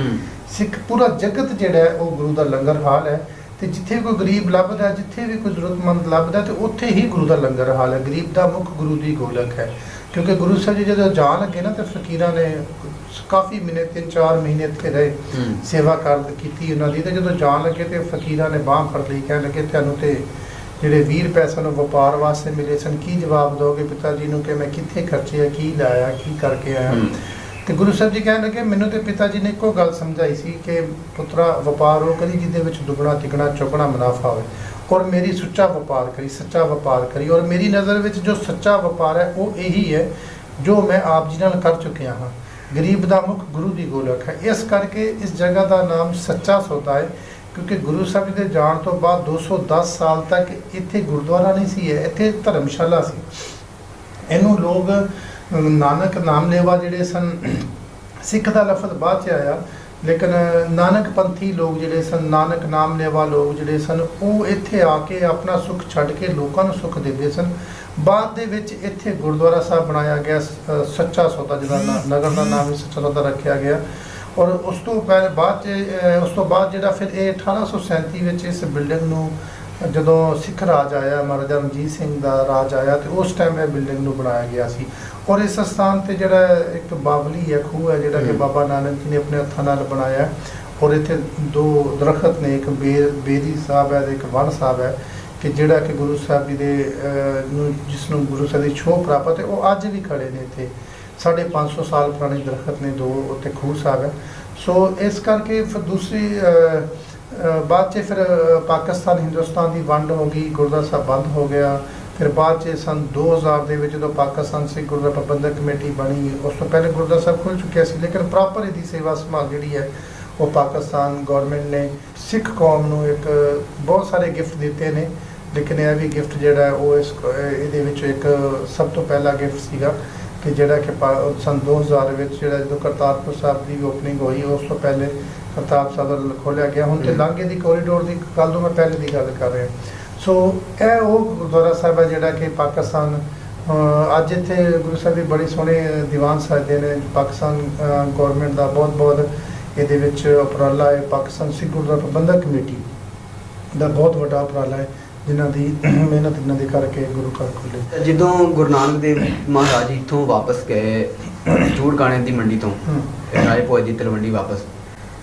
ਸਿੱਖ ਪੂਰਾ ਜਗਤ ਜਿਹੜਾ ਹੈ ਉਹ ਗੁਰੂ ਦਾ ਲੰਗਰ ਹਾਲ ਹੈ। ਤੇ ਜਿੱਥੇ ਵੀ ਕੋਈ ਗਰੀਬ ਲੱਭਦਾ, ਜਿੱਥੇ ਵੀ ਕੋਈ ਜ਼ਰੂਰਤਮੰਦ ਲੱਭਦਾ, ਤੇ ਉੱਥੇ ਹੀ ਗੁਰੂ ਦਾ ਲੰਗਰ ਹਾਲ ਹੈ। ਗਰੀਬ ਦਾ ਮੁੱਖ ਗੁਰੂ ਦੀ ਗੋਲਕ ਹੈ। ਕਿਉਂਕਿ ਗੁਰੂ ਸਾਹਿਬ ਜੀ ਜਦੋਂ ਜਾਣ ਲੱਗੇ ਨਾ, ਤੇ ਫਕੀਰਾਂ ਨੇ ਕਾਫੀ ਮਹੀਨੇ 3-4 ਮਹੀਨੇ ਇੱਥੇ ਰਹੇ, ਸੇਵਾ ਕੀਤੀ ਉਹਨਾਂ ਦੀ। ਤੇ ਜਦੋਂ ਜਾਣ ਲੱਗੇ ਤੇ ਫਕੀਰਾਂ ਨੇ ਬਾਂਹ ਫੜ ਲਈ, ਕਹਿਣ ਲੱਗੇ ਤੁਹਾਨੂੰ ਤੇ ਜਿਹੜੇ 20 ਰੁਪਏ ਸਾਨੂੰ ਵਪਾਰ ਵਾਸਤੇ ਮਿਲੇ ਸਨ, ਕੀ ਜਵਾਬ ਦਿਓਗੇ ਪਿਤਾ ਜੀ ਨੂੰ ਕਿ ਮੈਂ ਕਿੱਥੇ ਖਰਚੇ ਆ, ਕੀ ਲਾਇਆ, ਕੀ ਕਰਕੇ ਆਇਆ? ਤੇ ਗੁਰੂ ਸਾਹਿਬ ਜੀ ਕਹਿਣ ਲੱਗੇ ਮੈਨੂੰ ਤੇ ਪਿਤਾ ਜੀ ਨੇ ਇੱਕੋ ਗੱਲ ਸਮਝਾਈ ਸੀ ਕਿ ਪੁੱਤਰਾ, ਵਪਾਰ ਉਹ ਕਰੀ ਜਿਹਦੇ ਵਿੱਚ ਦੁੱਗਣਾ ਤਿੱਗਣਾ ਚੌਗਣਾ ਮੁਨਾਫਾ ਹੋਵੇ। ਔਰ ਮੇਰੀ ਸੁੱਚਾ ਵਪਾਰ ਕਰੀ, ਸੱਚਾ ਵਪਾਰ ਕਰੀ। ਔਰ ਮੇਰੀ ਨਜ਼ਰ ਵਿੱਚ ਜੋ ਸੱਚਾ ਵਪਾਰ ਹੈ ਉਹ ਇਹੀ ਹੈ ਜੋ ਮੈਂ ਆਪ ਜੀ ਨਾਲ ਕਰ ਚੁੱਕਿਆ ਹਾਂ। ਗਰੀਬ ਦਾ ਮੁਖ ਗੁਰੂ ਦੀ ਗੋਲਕ ਹੈ। ਇਸ ਕਰਕੇ ਇਸ ਜਗ੍ਹਾ ਦਾ ਨਾਮ ਸੱਚਾ ਸੌਦਾ ਹੈ, ਕਿਉਂਕਿ ਗੁਰੂ ਸਾਹਿਬ ਜੀ ਦੇ ਜਾਣ ਤੋਂ ਬਾਅਦ 210 ਸਾਲ ਤੱਕ ਇੱਥੇ ਗੁਰਦੁਆਰਾ ਨਹੀਂ ਸੀ ਹੈ, ਇੱਥੇ ਧਰਮਸ਼ਾਲਾ ਸੀ। ਇਹਨੂੰ ਲੋਕ ਨਾਨਕ ਨਾਮ ਲੇਵਾ ਜਿਹੜੇ ਸਨ, ਸਿੱਖ ਦਾ ਲਫ਼ਜ਼ ਬਾਅਦ 'ਚ ਆਇਆ, ਲੇਕਿਨ ਨਾਨਕ ਪੰਥੀ ਲੋਕ ਜਿਹੜੇ ਸਨ, ਨਾਨਕ ਨਾਮ ਲੇਵਾ ਲੋਕ ਜਿਹੜੇ ਸਨ, ਉਹ ਇੱਥੇ ਆ ਕੇ ਆਪਣਾ ਸੁੱਖ ਛੱਡ ਕੇ ਲੋਕਾਂ ਨੂੰ ਸੁੱਖ ਦਿੰਦੇ ਸਨ। ਬਾਅਦ ਦੇ ਵਿੱਚ ਇੱਥੇ ਗੁਰਦੁਆਰਾ ਸਾਹਿਬ ਬਣਾਇਆ ਗਿਆ, ਸੱਚਾ ਸੌਦਾ, ਜਿਹਦਾ ਨਗਰ ਦਾ ਨਾਮ ਵੀ ਸੱਚਾ ਸੌਦਾ ਰੱਖਿਆ ਗਿਆ। ਔਰ ਉਸ ਤੋਂ ਬਾਅਦ ਜਿਹੜਾ ਫਿਰ ਇਹ 1837 ਵਿੱਚ ਇਸ ਬਿਲਡਿੰਗ ਨੂੰ, ਜਦੋਂ ਸਿੱਖ ਰਾਜ ਆਇਆ, ਮਹਾਰਾਜਾ ਰਣਜੀਤ ਸਿੰਘ ਦਾ ਰਾਜ ਆਇਆ, ਤੇ ਉਸ ਟਾਈਮ ਇਹ ਬਿਲਡਿੰਗ ਨੂੰ ਬਣਾਇਆ ਗਿਆ ਸੀ। ਔਰ ਇਸ ਸਥਾਨ ਤੇ ਜਿਹੜਾ ਇੱਕ ਬਾਵਲੀ ਹੈ, ਖੂਹ ਹੈ, ਜਿਹੜਾ ਕਿ ਬਾਬਾ ਨਾਨਕ ਜੀ ਨੇ ਆਪਣੇ ਹੱਥਾਂ ਨਾਲ ਬਣਾਇਆ। ਔਰ ਇੱਥੇ 2 ਦਰਖਤ ਨੇ, ਇੱਕ ਬੇਰੀ ਸਾਹਿਬ ਹੈ ਤੇ ਇੱਕ ਵਣ ਸਾਹਿਬ ਹੈ, ਕਿ ਜਿਹੜਾ ਕਿ ਗੁਰੂ ਸਾਹਿਬ ਜੀ ਦੇ ਜਿਸ ਨੂੰ ਗੁਰੂ ਸਾਹਿਬ ਦੀ ਛੋਹ ਪ੍ਰਾਪਤ ਹੈ, ਉਹ ਅੱਜ ਵੀ ਖੜੇ ਨੇ ਇੱਥੇ। 550 ਸਾਲ ਪੁਰਾਣੇ ਦਰਖਤ ਨੇ 2 ਉੱਤੇ ਖੂਹ ਸਾਹਿਬ ਹੈ। ਸੋ ਇਸ ਕਰਕੇ ਫਿਰ ਦੂਸਰੀ ਬਾਅਦ 'ਚ ਫਿਰ ਪਾਕਿਸਤਾਨ ਹਿੰਦੁਸਤਾਨ ਦੀ ਵੰਡ ਹੋ ਗਈ, ਗੁਰਦੁਆਰਾ ਸਾਹਿਬ ਬੰਦ ਹੋ ਗਿਆ। ਫਿਰ ਬਾਅਦ 'ਚ ਸਨ 2000 ਦੇ ਵਿੱਚ ਜਦੋਂ ਪਾਕਿਸਤਾਨ ਸਿੱਖ ਗੁਰਦੁਆਰਾ ਪ੍ਰਬੰਧਕ ਕਮੇਟੀ ਬਣੀ, ਉਸ ਤੋਂ ਪਹਿਲੇ ਗੁਰਦੁਆਰਾ ਸਾਹਿਬ ਖੁੱਲ੍ਹ ਚੁੱਕਿਆ ਸੀ, ਲੇਕਿਨ ਪ੍ਰੋਪਰ ਇਹਦੀ ਸੇਵਾ ਸੰਭਾਲ ਜਿਹੜੀ ਹੈ ਉਹ ਪਾਕਿਸਤਾਨ ਗੌਰਮੈਂਟ ਨੇ ਸਿੱਖ ਕੌਮ ਨੂੰ ਇੱਕ ਬਹੁਤ ਸਾਰੇ ਗਿਫਟ ਦਿੱਤੇ ਨੇ। ਲੇਕਿਨ ਇਹ ਵੀ ਗਿਫਟ ਜਿਹੜਾ ਉਹ ਇਹਦੇ ਵਿੱਚ ਇੱਕ ਸਭ ਤੋਂ ਪਹਿਲਾ ਗਿਫਟ ਸੀਗਾ ਕਿ ਜਿਹੜਾ ਕਿ ਸਨ 2000 ਵਿੱਚ ਜਿਹੜਾ ਜਦੋਂ ਕਰਤਾਰਪੁਰ ਸਾਹਿਬ ਦੀ ਓਪਨਿੰਗ ਹੋਈ, ਉਸ ਤੋਂ ਪਹਿਲੇ ਕਰਤਾਰਪੁਰ ਸਾਹਿਬ ਖੋਲ੍ਹਿਆ ਗਿਆ। ਹੁਣ ਤੇ ਲਾਂਘੇ ਦੀ ਕੋਰੀਡੋਰ ਦੀ ਕੱਲ੍ਹ ਤੋਂ ਮੈਂ ਪਹਿਲੇ ਦੀ ਗੱਲ ਕਰ ਰਿਹਾ। ਸੋ ਇਹ ਉਹ ਗੁਰਦੁਆਰਾ ਸਾਹਿਬ ਹੈ ਜਿਹੜਾ ਕਿ ਪਾਕਿਸਤਾਨ ਅੱਜ ਇੱਥੇ ਗੁਰੂ ਸਾਹਿਬ ਦੀ ਬੜੀ ਸੋਹਣੇ ਦੀਵਾਨ ਸਜਦੇ ਨੇ। ਪਾਕਿਸਤਾਨ ਗੌਰਮੈਂਟ ਦਾ ਬਹੁਤ ਇਹਦੇ ਵਿੱਚ ਉਪਰਾਲਾ ਹੈ। ਪਾਕਿਸਤਾਨ ਸਿੱਖ ਗੁਰਦੁਆਰਾ ਪ੍ਰਬੰਧਕ ਕਮੇਟੀ ਦਾ ਬਹੁਤ ਵੱਡਾ ਉਪਰਾਲਾ ਹੈ, ਜਿਨ੍ਹਾਂ ਦੀ ਮਿਹਨਤ ਇਹਨਾਂ ਦੇ ਕਰਕੇ ਗੁਰੂ ਘਰ ਖੁੱਲ੍ਹੇ। ਜਦੋਂ ਗੁਰੂ ਨਾਨਕ ਦੇਵ ਮਹਾਰਾਜ ਇੱਥੋਂ ਵਾਪਸ ਗਏ ਚੂੜਕਾਣੇ ਦੀ ਮੰਡੀ ਤੋਂ ਰਾਏ ਭੋਜ ਦੀ ਤਲਵੰਡੀ ਵਾਪਸ,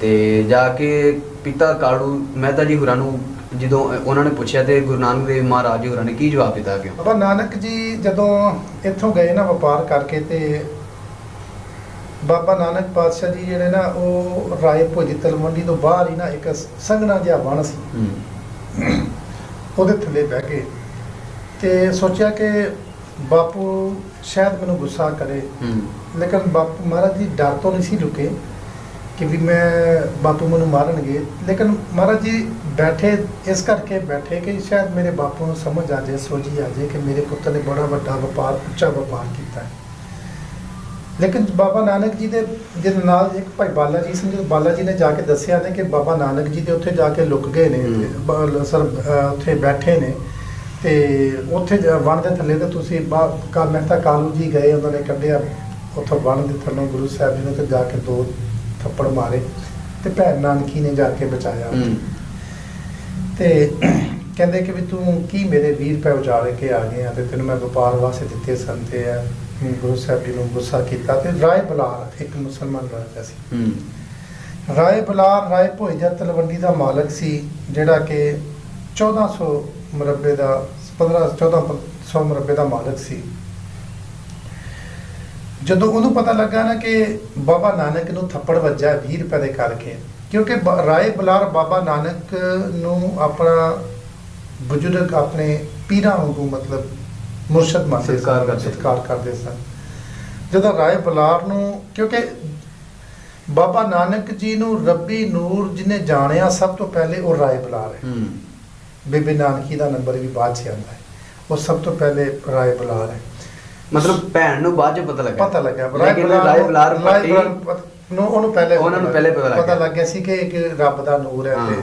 ਤੇ ਜਾ ਕੇ ਪਿਤਾ ਕਾਲੂ ਮਹਿਤਾ ਜੀ ਹੋਰਾਂ ਨੂੰ ਜਦੋਂ ਉਹਨਾਂ ਨੇ ਪੁੱਛਿਆ ਤੇ ਗੁਰੂ ਨਾਨਕ ਦੇਵ ਮਹਾਰਾਜ ਜੀ ਹੋਰਾਂ ਨੇ ਕੀ ਜਵਾਬ ਦਿੱਤਾ? ਕਿ ਬਾਬਾ ਨਾਨਕ ਜੀ ਜਦੋਂ ਇੱਥੋਂ ਗਏ ਨਾ ਵਪਾਰ ਕਰਕੇ, ਤੇ ਬਾਬਾ ਨਾਨਕ ਪਾਤਸ਼ਾਹ ਜੀ ਜਿਹੜੇ ਨਾ ਉਹ ਰਾਏ ਭੋਜ ਤਲਵੰਡੀ ਤੋਂ ਬਾਹਰ ਹੀ ਨਾ ਇੱਕ ਸੰਘਣਾ ਜਿਹਾ ਵਣ ਸੀ, ਉਹਦੇ ਥੱਲੇ ਬਹਿ ਗਏ ਤੇ ਸੋਚਿਆ ਕਿ ਬਾਪੂ ਸ਼ਾਇਦ ਮੈਨੂੰ ਗੁੱਸਾ ਕਰੇ। ਲੇਕਿਨ ਬਾਪੂ ਮਹਾਰਾਜ ਜੀ ਡਰ ਤੋਂ ਨਹੀਂ ਸੀ ਰੁਕੇ ਕਿ ਵੀ ਮੈਂ ਬਾਪੂ ਮੈਨੂੰ ਮਾਰਨਗੇ। ਲੇਕਿਨ ਮਹਾਰਾਜ ਜੀ ਬੈਠੇ ਇਸ ਕਰਕੇ ਬੈਠੇ ਕਿ ਸ਼ਾਇਦ ਮੇਰੇ ਬਾਪੂ ਨੂੰ ਸਮਝ ਆ ਜਾਏ, ਸੋਝੀ ਆ ਜਾਏ ਕਿ ਮੇਰੇ ਪੁੱਤਰ ਨੇ ਬੜਾ ਵੱਡਾ ਵਪਾਰ, ਉੱਚਾ ਵਪਾਰ ਕੀਤਾ ਹੈ। ਲੇਕਿਨ ਬਾਬਾ ਨਾਨਕ ਜੀ ਦੇ ਨਾਲ ਇੱਕ ਭਾਈ ਬਾਲਾ ਜੀ ਸਿੰਘ, ਜਦੋਂ ਬਾਲਾ ਜੀ ਨੇ ਜਾ ਕੇ ਦੱਸਿਆ ਨੇ ਕਿ ਬਾਬਾ ਨਾਨਕ ਜੀ ਦੇ ਉੱਥੇ ਜਾ ਕੇ ਲੁਕ ਗਏ ਨੇ, ਉੱਥੇ ਬੈਠੇ ਨੇ, ਤੇ ਉੱਥੇ ਵਣ ਦੇ ਥੱਲੇ ਤੇ ਤੁਸੀਂ ਮਹਿਤਾ ਕਾਲੂ ਜੀ ਗਏ, ਉਹਨਾਂ ਨੇ ਕੱਢਿਆ ਉੱਥੋਂ ਵਣ ਦੇ ਥੱਲੋਂ ਗੁਰੂ ਸਾਹਿਬ ਜੀ ਨੇ ਤੇ ਜਾ ਕੇ 2 ਥੱਪੜ ਮਾਰੇ ਤੇ ਭੈਣ ਨਾਨਕੀ ਨੇ ਜਾ ਕੇ ਬਚਾਇਆ। ਤੇ ਕਹਿੰਦੇ ਕਿ ਵੀ ਤੂੰ ਕੀ ਮੇਰੇ 20 ਰੁਪਏ ਉਜਾੜ ਕੇ ਆ ਗਏ ਆ, ਤੇ ਤੈਨੂੰ ਮੈਂ ਵਪਾਰ ਵਾਸਤੇ ਦਿੱਤੇ ਸਨ। ਤੇ ਗੁਰੂ ਸਾਹਿਬ ਜੀ ਨੂੰ ਗੁੱਸਾ ਕੀਤਾ ਤੇ ਰਾਏ ਬਲਾਰ ਇੱਕ ਮੁਸਲਮਾਨ ਰਾਜਾ ਸੀ। ਰਾਏ ਬਲਾਰ ਰਾਏ ਭੋਜ ਤਲਵੰਡੀ ਦਾ ਮਾਲਕ ਸੀ, ਜਿਹੜਾ ਕਿ 1400 ਮੁਰੱਬੇ ਦਾ 1400 ਮੁਰੱਬੇ ਦਾ ਮਾਲਕ ਸੀ। ਜਦੋਂ ਉਹਨੂੰ ਪਤਾ ਲੱਗਾ ਨਾ ਕਿ ਬਾਬਾ ਨਾਨਕ ਨੂੰ ਥੱਪੜ ਵੱਜਾ 20 ਰੁਪਏ ਦੇ ਕਰਕੇ, ਕਿਉਂਕਿ ਰਾਏ ਬਲਾਰ ਬਾਬਾ ਨਾਨਕ ਨੂੰ ਆਪਣਾ ਬਜ਼ੁਰਗ, ਆਪਣੇ ਪੀਰਾਂ ਵਾਂਗੂ ਮਤਲਬ ਮੁਰਸ਼ਦ ਮੰਨਦੇ ਸਨ, ਸਤਿਕਾਰ ਕਰਦੇ ਸਨ। ਜਦੋਂ ਰਾਏ ਬਲਾਰ ਨੂੰ, ਕਿਉਂਕਿ ਬਾਬਾ ਨਾਨਕ ਜੀ ਨੂੰ ਰੱਬੀ ਨੂਰ ਜਿਹਨੇ ਜਾਣਿਆ ਸਭ ਤੋਂ ਪਹਿਲੇ ਉਹ ਰਾਏ ਬਲਾਰ ਹੈ। ਬੀਬੀ ਨਾਨਕੀ ਦਾ ਨੰਬਰ ਵੀ ਬਾਅਦ 'ਚ ਆਉਂਦਾ ਹੈ, ਉਹ ਸਭ ਤੋਂ ਪਹਿਲੇ ਰਾਏ ਬਲਾਰ ਹੈ। ਮਤਲਬ ਭੈਣ ਨੂੰ ਬਾਅਦ 'ਚ ਪਤਾ ਲੱਗਾ ਰਾਏ ਬਲਾਰ ਨੂੰ ਉਹਨੂੰ ਪਹਿਲੇ ਪਤਾ ਲੱਗ ਗਿਆ ਸੀ ਕਿ ਇੱਕ ਰੱਬ ਦਾ ਨੂਰ ਹੈ। ਤੇ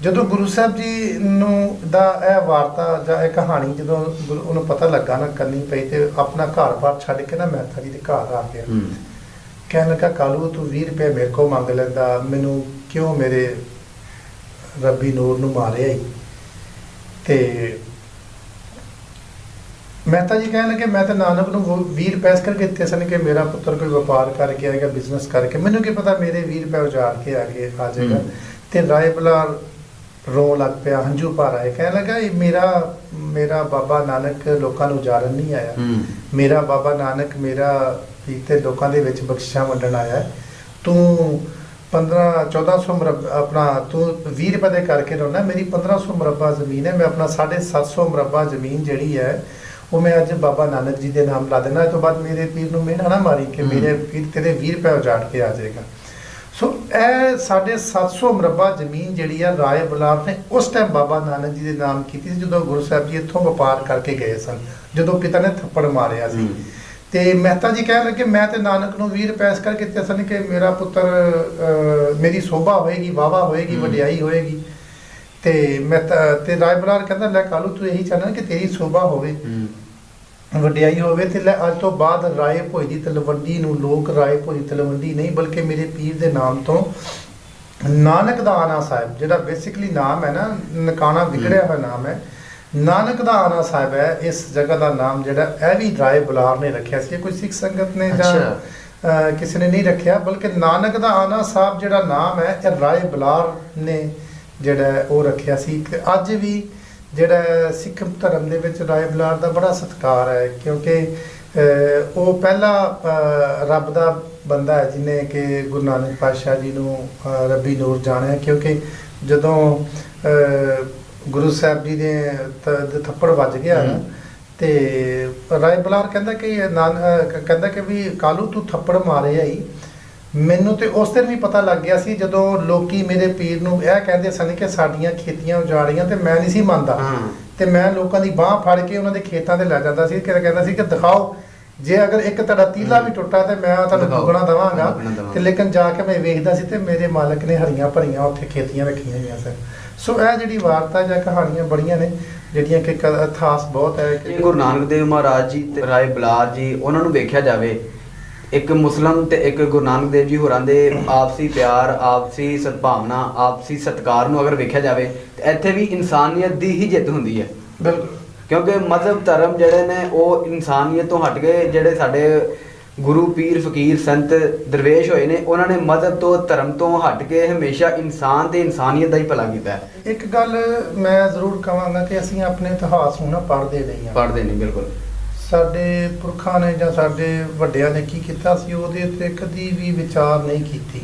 ਜਦੋਂ ਗੁਰੂ ਸਾਹਿਬ ਜੀ ਨੂੰ ਦਾ ਇਹ ਵਾਰਤਾ ਜਾਂ ਇਹ ਕਹਾਣੀ ਜਦੋਂ ਉਹਨੂੰ ਪਤਾ ਲੱਗਾ ਨਾ, ਕਰਨੀ ਪਈ, ਤੇ ਆਪਣਾ ਘਰ-ਬਾਰ ਛੱਡ ਕੇ ਨਾ ਮਹਿਤਾ ਜੀ ਦੇ ਘਰ ਆ ਗਿਆ। ਕਹਿਣ ਲੱਗਾ, ਕਾਲੂ ਤੂੰ 20 ਰੁਪਏ ਮੇਰੇ ਕੋਲ ਮੰਗ ਲੈਂਦਾ, ਮੈਨੂੰ ਕਿਉਂ ਮੇਰੇ ਰੱਬੀ ਨੂਰ ਨੂੰ ਮਾਰਿਆ ਹੀ? ਤੇ ਮਹਿਤਾ ਜੀ ਕਹਿਣ ਲੱਗੇ, ਮੈਂ ਤਾਂ ਨਾਨਕ ਨੂੰ 20 ਰੁਪਏ ਇਸ ਕਰਕੇ ਦਿੱਤੇ ਸਨ ਕਿ ਮੇਰਾ ਪੁੱਤਰ ਕੋਈ ਵਪਾਰ ਕਰਕੇ ਆਏਗਾ, ਬਿਜ਼ਨਸ ਕਰਕੇ, ਮੈਨੂੰ ਕੀ ਪਤਾ ਮੇਰੇ 20 ਰੁਪਏ ਉਜਾੜ ਕੇ ਆ ਜਾਏਗਾ। ਤੇ ਰਾਏ ਬਲਾਰ ਰੋਣ ਲੱਗ ਪਿਆ, ਹੰਝੂ ਭਰ ਆਏ, ਕਹਿਣ ਲੱਗਾ ਮੇਰਾ ਬਾਬਾ ਨਾਨਕ ਲੋਕਾਂ ਨੂੰ ਉਜਾੜਨ ਨਹੀਂ ਆਇਆ, ਮੇਰਾ ਬਾਬਾ ਨਾਨਕ ਮੇਰਾ ਤੇ ਲੋਕਾਂ ਦੇ ਵਿੱਚ ਬਖਸ਼ਿਸ਼ਾਂ ਵੰਡਣ ਆਇਆ। ਤੂੰ 1400 ਮੁਰੱਬਾ ਆਪਣਾ ਤੂੰ 20 ਰੁਪਏ ਦੇ ਕਰਕੇ ਲਾਉਣਾ, ਮੇਰੀ 1500 ਮੁਰੱਬਾ ਜ਼ਮੀਨ ਹੈ, ਮੈਂ ਆਪਣਾ 750 ਮੁਰੱਬਾ ਜ਼ਮੀਨ ਜਿਹੜੀ ਹੈ ਉਹ ਮੈਂ ਅੱਜ ਬਾਬਾ ਨਾਨਕ ਜੀ ਦੇ ਨਾਮ ਲਾ ਦੇਣਾ। ਇਸ ਤੋਂ ਬਾਅਦ ਮੇਰੇ ਪੀਰ ਨੂੰ ਮਿਹਣਾ ਨਾ ਮਾਰੀ ਕਿ ਮੇਰੇ ਪੀਰ ਤੇਰੇ 20 ਰੁਪਏ ਉਜਾੜ ਕੇ ਆ ਜਾਏਗਾ। ਸੋ ਇਹ 750 ਮੁਰੱਬਾ ਜ਼ਮੀਨ ਜਿਹੜੀ ਆ ਰਾਏ ਬੁਲਾਰ ਨੇ ਉਸ ਟਾਈਮ ਬਾਬਾ ਨਾਨਕ ਜੀ ਦੇ ਨਾਮ ਕੀਤੀ ਸੀ, ਜਦੋਂ ਗੁਰੂ ਸਾਹਿਬ ਜੀ ਇੱਥੋਂ ਵਪਾਰ ਕਰਕੇ ਗਏ ਸਨ, ਜਦੋਂ ਪਿਤਾ ਨੇ ਥੱਪੜ ਮਾਰਿਆ ਸੀ। ਤੇ ਮਹਿਤਾ ਜੀ ਕਹਿਣ ਲੱਗੇ ਮੈਂ ਤੇ ਨਾਨਕ ਨੂੰ 20 ਰੁਪਏ ਇਸ ਕਰਕੇ ਦਿੱਤੇ ਸਨ ਕਿ ਮੇਰਾ ਪੁੱਤਰ ਮੇਰੀ ਸੋਭਾ ਹੋਏਗੀ, ਵਾਵਾ ਹੋਏਗੀ, ਵਡਿਆਈ ਹੋਏਗੀ। ਤੇ ਮਹਿਤਾ ਤੇ ਰਾਏ ਬੁਲਾਰ ਕਹਿੰਦਾ ਲੈ ਕਾਲੂ ਤੂੰ ਇਹੀ ਚਾਹਨਾ ਕਿ ਤੇਰੀ ਸੋਭਾ ਹੋਵੇ, ਵਡਿਆਈ ਹੋਵੇ, ਤੇ ਲੈ ਅੱਜ ਤੋਂ ਬਾਅਦ ਰਾਏ ਭੋਜ ਦੀ ਤਲਵੰਡੀ ਨੂੰ ਲੋਕ ਰਾਏ ਭੋਜ ਦੀ ਤਲਵੰਡੀ ਨਹੀਂ ਬਲਕਿ ਮੇਰੇ ਪੀਰ ਦੇ ਨਾਮ ਤੋਂ ਨਾਨਕ ਦਾ ਆਣਾ ਸਾਹਿਬ, ਜਿਹੜਾ ਬੇਸਿਕਲੀ ਨਾਮ ਹੈ ਨਾ ਨਕਾਣਾ ਵਿਗੜਿਆ ਹੋਇਆ ਨਾਮ ਹੈ, ਨਾਨਕ ਦਾ ਆਣਾ ਸਾਹਿਬ ਹੈ। ਇਸ ਜਗ੍ਹਾ ਦਾ ਨਾਮ ਜਿਹੜਾ ਇਹ ਵੀ ਰਾਏ ਬੁਲਾਰ ਨੇ ਰੱਖਿਆ ਸੀ, ਕੋਈ ਸਿੱਖ ਸੰਗਤ ਨੇ ਜਾਂ ਕਿਸੇ ਨੇ ਨਹੀਂ ਰੱਖਿਆ, ਬਲਕਿ ਨਾਨਕ ਦਾ ਆਣਾ ਸਾਹਿਬ ਜਿਹੜਾ ਨਾਮ ਹੈ ਇਹ ਰਾਏ ਬੁਲਾਰ ਨੇ ਜਿਹੜਾ ਉਹ ਰੱਖਿਆ ਸੀ। ਤੇ ਅੱਜ ਵੀ ਜਿਹੜਾ ਸਿੱਖ ਧਰਮ ਦੇ ਵਿੱਚ ਰਾਏ ਬੁਲਾਰ ਦਾ ਬੜਾ ਸਤਿਕਾਰ ਹੈ, ਕਿਉਂਕਿ ਉਹ ਪਹਿਲਾ ਰੱਬ ਦਾ ਬੰਦਾ ਹੈ ਜਿਹਨੇ ਕਿ ਗੁਰੂ ਨਾਨਕ ਪਾਤਸ਼ਾਹ ਜੀ ਨੂੰ ਰੱਬੀ ਨੂਰ ਜਾਣਿਆ। ਕਿਉਂਕਿ ਜਦੋਂ ਗੁਰੂ ਸਾਹਿਬ ਜੀ ਦੇ ਥੱਪੜ ਵੱਜ ਗਿਆ ਨਾ, ਤੇ ਰਾਏ ਬੁਲਾਰ ਕਹਿੰਦਾ ਕਿ ਕਹਿੰਦਾ ਕਿ ਵੀ ਕਾਲੂ ਤੂੰ ਥੱਪੜ ਮਾਰਿਆ ਹੀ, ਮੈਨੂੰ ਤੇ ਉਸ ਦਿਨ ਵੀ ਪਤਾ ਲੱਗ ਗਿਆ ਸੀ ਜਦੋਂ ਲੋਕੀ ਮੇਰੇ ਪੀਰ ਨੂੰ ਇਹ ਕਹਿੰਦੇ ਸਨ ਕਿ ਸਾਡੀਆਂ ਖੇਤੀਆਂ ਉਜਾੜੀਆਂ, ਤੇ ਮੈਂ ਨਹੀਂ ਸੀ ਮੰਨਦਾ। ਤੇ ਮੈਂ ਲੋਕਾਂ ਦੀ ਬਾਹ ਫੜ ਕੇ ਉਹਨਾਂ ਦੇ ਖੇਤਾਂ ਤੇ ਲੈ ਜਾਂਦਾ ਸੀ, ਕਹਿੰਦਾ ਸੀ ਕਿ ਦਿਖਾਓ ਜੇ ਅਗਰ ਇੱਕ ਤੁਹਾਡਾ ਤੀਲਾ ਵੀ ਟੁੱਟਾ ਤੇ ਮੈਂ ਤੁਹਾਨੂੰ ਦੁੱਗਣਾ ਦੇਵਾਂਗਾ। ਤੇ ਲੇਕਿਨ ਜਾ ਕੇ ਮੈਂ ਵੇਖਦਾ ਸੀ ਤੇ ਮੇਰੇ ਮਾਲਕ ਨੇ ਹਰੀਆਂ ਭਰੀਆਂ ਉੱਥੇ ਖੇਤੀਆਂ ਰੱਖੀਆਂ ਹੋਈਆਂ ਸਨ। ਸੋ ਇਹ ਜਿਹੜੀ ਵਾਰਤਾ ਜਾਂ ਕਹਾਣੀਆਂ ਬੜੀਆਂ ਨੇ ਜਿਹੜੀਆਂ ਕਿ ਇਤਿਹਾਸ ਬਹੁਤ ਹੈ। ਗੁਰੂ ਨਾਨਕ ਦੇਵ ਮਹਾਰਾਜ ਜੀ ਤੇ ਰਾਏ ਬੁਲਾਰ ਜੀ, ਉਹਨਾਂ ਨੂੰ ਵੇਖਿਆ ਜਾਵੇ ਇੱਕ ਮੁਸਲਮ ਤੇ ਇੱਕ ਗੁਰੂ ਨਾਨਕ ਦੇਵ ਜੀ ਹੋਰਾਂ ਦੇ ਆਪਸੀ ਪਿਆਰ, ਆਪਸੀ ਸਦਭਾਵਨਾ, ਆਪਸੀ ਸਤਿਕਾਰ ਨੂੰ ਅਗਰ ਵੇਖਿਆ ਜਾਵੇ ਤੇ ਇੱਥੇ ਵੀ ਇਨਸਾਨੀਅਤ ਦੀ ਹੀ ਜਿੱਤ ਹੁੰਦੀ ਹੈ। ਬਿਲਕੁਲ, ਕਿਉਂਕਿ ਮਜ਼ਹਬ ਧਰਮ ਜਿਹੜੇ ਨੇ ਉਹ ਇਨਸਾਨੀਅਤ ਤੋਂ ਹਟ ਕੇ ਜਿਹੜੇ ਸਾਡੇ ਗੁਰੂ ਪੀਰ ਫਕੀਰ ਸੰਤ ਦਰਵੇਸ਼ ਹੋਏ ਨੇ, ਉਹਨਾਂ ਨੇ ਮਜ਼ਹਬ ਤੋਂ ਧਰਮ ਤੋਂ ਹਟ ਕੇ ਹਮੇਸ਼ਾ ਇਨਸਾਨ ਤੇ ਇਨਸਾਨੀਅਤ ਦਾ ਹੀ ਭਲਾ ਕੀਤਾ ਹੈ। ਇੱਕ ਗੱਲ ਮੈਂ ਜ਼ਰੂਰ ਕਹਾਂਗਾ ਕਿ ਅਸੀਂ ਆਪਣੇ ਇਤਿਹਾਸ ਨੂੰ ਨਾ ਪੜ੍ਹਦੇ ਨਹੀਂ ਹਾਂ। ਪੜ੍ਹਦੇ ਨਹੀਂ, ਬਿਲਕੁਲ। ਸਾਡੇ ਪੁਰਖਾਂ ਨੇ ਜਾਂ ਸਾਡੇ ਵੱਡਿਆਂ ਨੇ ਕੀ ਕੀਤਾ ਸੀ ਉਹਦੇ ਉੱਤੇ ਕਦੀ ਵੀ ਵਿਚਾਰ ਨਹੀਂ ਕੀਤੀ।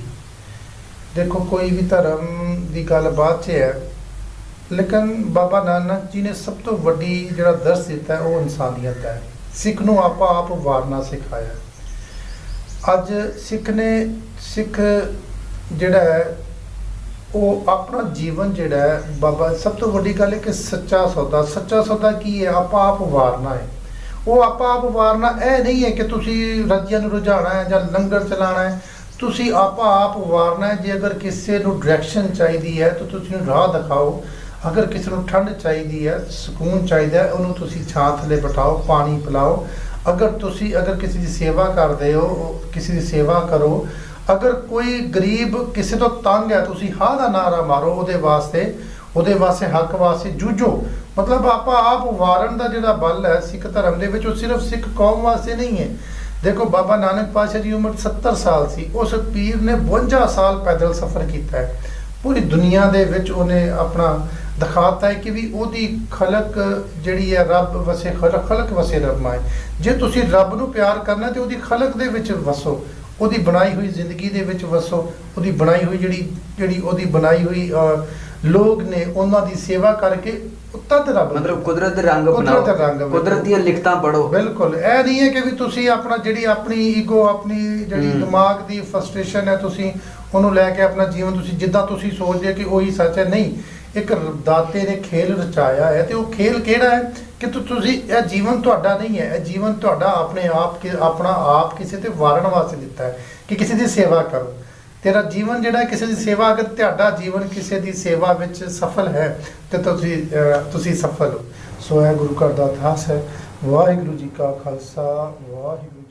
ਦੇਖੋ ਕੋਈ ਵੀ ਧਰਮ ਦੀ ਗੱਲ ਬਾਅਦ 'ਚ ਹੈ, ਲੇਕਿਨ ਬਾਬਾ ਨਾਨਕ ਜੀ ਨੇ ਸਭ ਤੋਂ ਵੱਡੀ ਜਿਹੜਾ ਦਰਸ ਦਿੱਤਾ ਹੈ ਉਹ ਇਨਸਾਨੀਅਤ ਹੈ। ਸਿੱਖ ਨੂੰ ਆਪਾਂ ਆਪ ਵਾਰਨਾ ਸਿਖਾਇਆ। ਅੱਜ ਸਿੱਖ ਜਿਹੜਾ ਹੈ ਉਹ ਆਪਣਾ ਜੀਵਨ ਜਿਹੜਾ ਹੈ ਬਾਬਾ, ਸਭ ਤੋਂ ਵੱਡੀ ਗੱਲ ਹੈ ਕਿ ਸੱਚਾ ਸੌਦਾ ਕੀ ਹੈ? ਆਪਾਂ ਆਪ ਵਾਰਨਾ ਹੈ। ਉਹ ਆਪਾਂ ਆਪ ਵਾਰਨਾ ਇਹ ਨਹੀਂ ਹੈ ਕਿ ਤੁਸੀਂ ਰੱਜਿਆਂ ਨੂੰ ਰੁਝਾਉਣਾ ਹੈ ਜਾਂ ਲੰਗਰ ਚਲਾਉਣਾ ਹੈ, ਤੁਸੀਂ ਆਪਾਂ ਆਪ ਵਾਰਨਾ ਹੈ। ਜੇ ਅਗਰ ਕਿਸੇ ਨੂੰ ਡਾਇਰੈਕਸ਼ਨ ਚਾਹੀਦੀ ਹੈ ਤਾਂ ਤੁਸੀਂ ਉਹਨੂੰ ਰਾਹ ਦਿਖਾਓ। ਅਗਰ ਕਿਸੇ ਨੂੰ ਠੰਡ ਚਾਹੀਦੀ ਹੈ, ਸਕੂਨ ਚਾਹੀਦਾ ਹੈ, ਉਹਨੂੰ ਤੁਸੀਂ ਛਾਂ ਥੱਲੇ ਬਿਠਾਓ, ਪਾਣੀ ਪਿਲਾਓ। ਅਗਰ ਕਿਸੇ ਦੀ ਸੇਵਾ ਕਰਦੇ ਹੋ, ਕਿਸੇ ਦੀ ਸੇਵਾ ਕਰੋ। ਅਗਰ ਕੋਈ ਗਰੀਬ ਕਿਸੇ ਤੋਂ ਤੰਗ ਹੈ, ਤੁਸੀਂ ਹਾਂ ਦਾ ਨਾਰਾ ਮਾਰੋ ਉਹਦੇ ਵਾਸਤੇ ਹੱਕ ਵਾਸਤੇ ਜੂਝੋ। ਮਤਲਬ ਆਪਾਂ ਆਪ ਵਾਰਨ ਦਾ ਜਿਹੜਾ ਬਲ ਹੈ ਸਿੱਖ ਧਰਮ ਦੇ ਵਿੱਚ, ਉਹ ਸਿਰਫ ਸਿੱਖ ਕੌਮ ਵਾਸਤੇ ਨਹੀਂ ਹੈ। ਦੇਖੋ ਬਾਬਾ ਨਾਨਕ ਪਾਤਸ਼ਾਹ ਦੀ ਉਮਰ 70 ਸਾਲ ਸੀ, ਉਸ ਪੀਰ ਨੇ 52 ਸਾਲ ਪੈਦਲ ਸਫ਼ਰ ਕੀਤਾ ਹੈ। ਪੂਰੀ ਦੁਨੀਆ ਦੇ ਵਿੱਚ ਉਹਨੇ ਆਪਣਾ ਦਿਖਾਤਾ ਹੈ ਕਿ ਵੀ ਉਹਦੀ ਖਲਕ ਜਿਹੜੀ ਹੈ ਰੱਬ ਵਸੇ, ਖਲਕ ਵਸੇ ਰੱਬ ਮਾਏ। ਜੇ ਤੁਸੀਂ ਰੱਬ ਨੂੰ ਪਿਆਰ ਕਰਨਾ ਤੇ ਉਹਦੀ ਖਲਕ ਦੇ ਵਿੱਚ ਵਸੋ, ਉਹਦੀ ਬਣਾਈ ਹੋਈ ਜ਼ਿੰਦਗੀ ਦੇ ਵਿੱਚ ਵਸੋ। ਉਹਦੀ ਬਣਾਈ ਹੋਈ ਜਿਹੜੀ ਉਹਦੀ ਬਣਾਈ ਹੋਈ ਲੋਕ ਨੇ ਉਹਨਾਂ ਦੀ ਸੇਵਾ ਕਰਕੇ ਤਦ ਰੱਬ, ਮਤਲਬ ਕੁਦਰਤ ਦੇ ਰੰਗ ਬਣਾਓ, ਕੁਦਰਤ ਦੀਆਂ ਲਿਖਤਾਂ ਪੜੋ। ਬਿਲਕੁਲ, ਇਹ ਨਹੀਂ ਹੈ ਕਿ ਵੀ ਤੁਸੀਂ ਆਪਣਾ ਆਪਣੀ ਈਗੋ, ਆਪਣੀ ਜਿਹੜੀ ਦਿਮਾਗ ਦੀ ਫਰਸਟ੍ਰੇਸ਼ਨ ਹੈ, ਤੁਸੀਂ ਉਹਨੂੰ ਲੈ ਕੇ ਆਪਣਾ ਜੀਵਨ ਤੁਸੀਂ ਜਿੱਦਾਂ ਤੁਸੀਂ ਸੋਚਦੇ ਕਿ ਉਹੀ ਸੱਚ ਹੈ। ਨਹੀਂ, ਇੱਕ ਦਾਤੇ ਨੇ ਖੇਲ ਰਚਾਇਆ ਹੈ ਤੇ ਉਹ ਖੇਲ ਕਿਹੜਾ ਹੈ ਕਿ ਤੁਸੀਂ ਇਹ ਜੀਵਨ ਤੁਹਾਡਾ ਨਹੀਂ ਹੈ, ਇਹ ਜੀਵਨ ਤੁਹਾਡਾ ਆਪਣਾ ਆਪ ਕਿਸੇ ਤੇ ਵਾਰਨ ਵਾਸਤੇ ਦਿੱਤਾ ਹੈ ਕਿ ਕਿਸੇ ਦੀ ਸੇਵਾ ਕਰੋ। ਤੇਰਾ ਜੀਵਨ ਜਿਹੜਾ ਕਿਸੇ ਦੀ ਸੇਵਾ, ਅਗਰ ਤੁਹਾਡਾ ਜੀਵਨ ਕਿਸੇ ਦੀ ਸੇਵਾ ਵਿੱਚ ਸਫਲ ਹੈ ਤੇ ਤੁਸੀਂ ਸਫਲ ਹੋ। ਸੋ ਇਹ ਗੁਰੂ ਘਰ ਦਾ ਇਤਿਹਾਸ ਹੈ। ਵਾਹਿਗੁਰੂ ਜੀ ਕਾ ਖਾਲਸਾ, ਵਾਹਿਗੁਰੂ।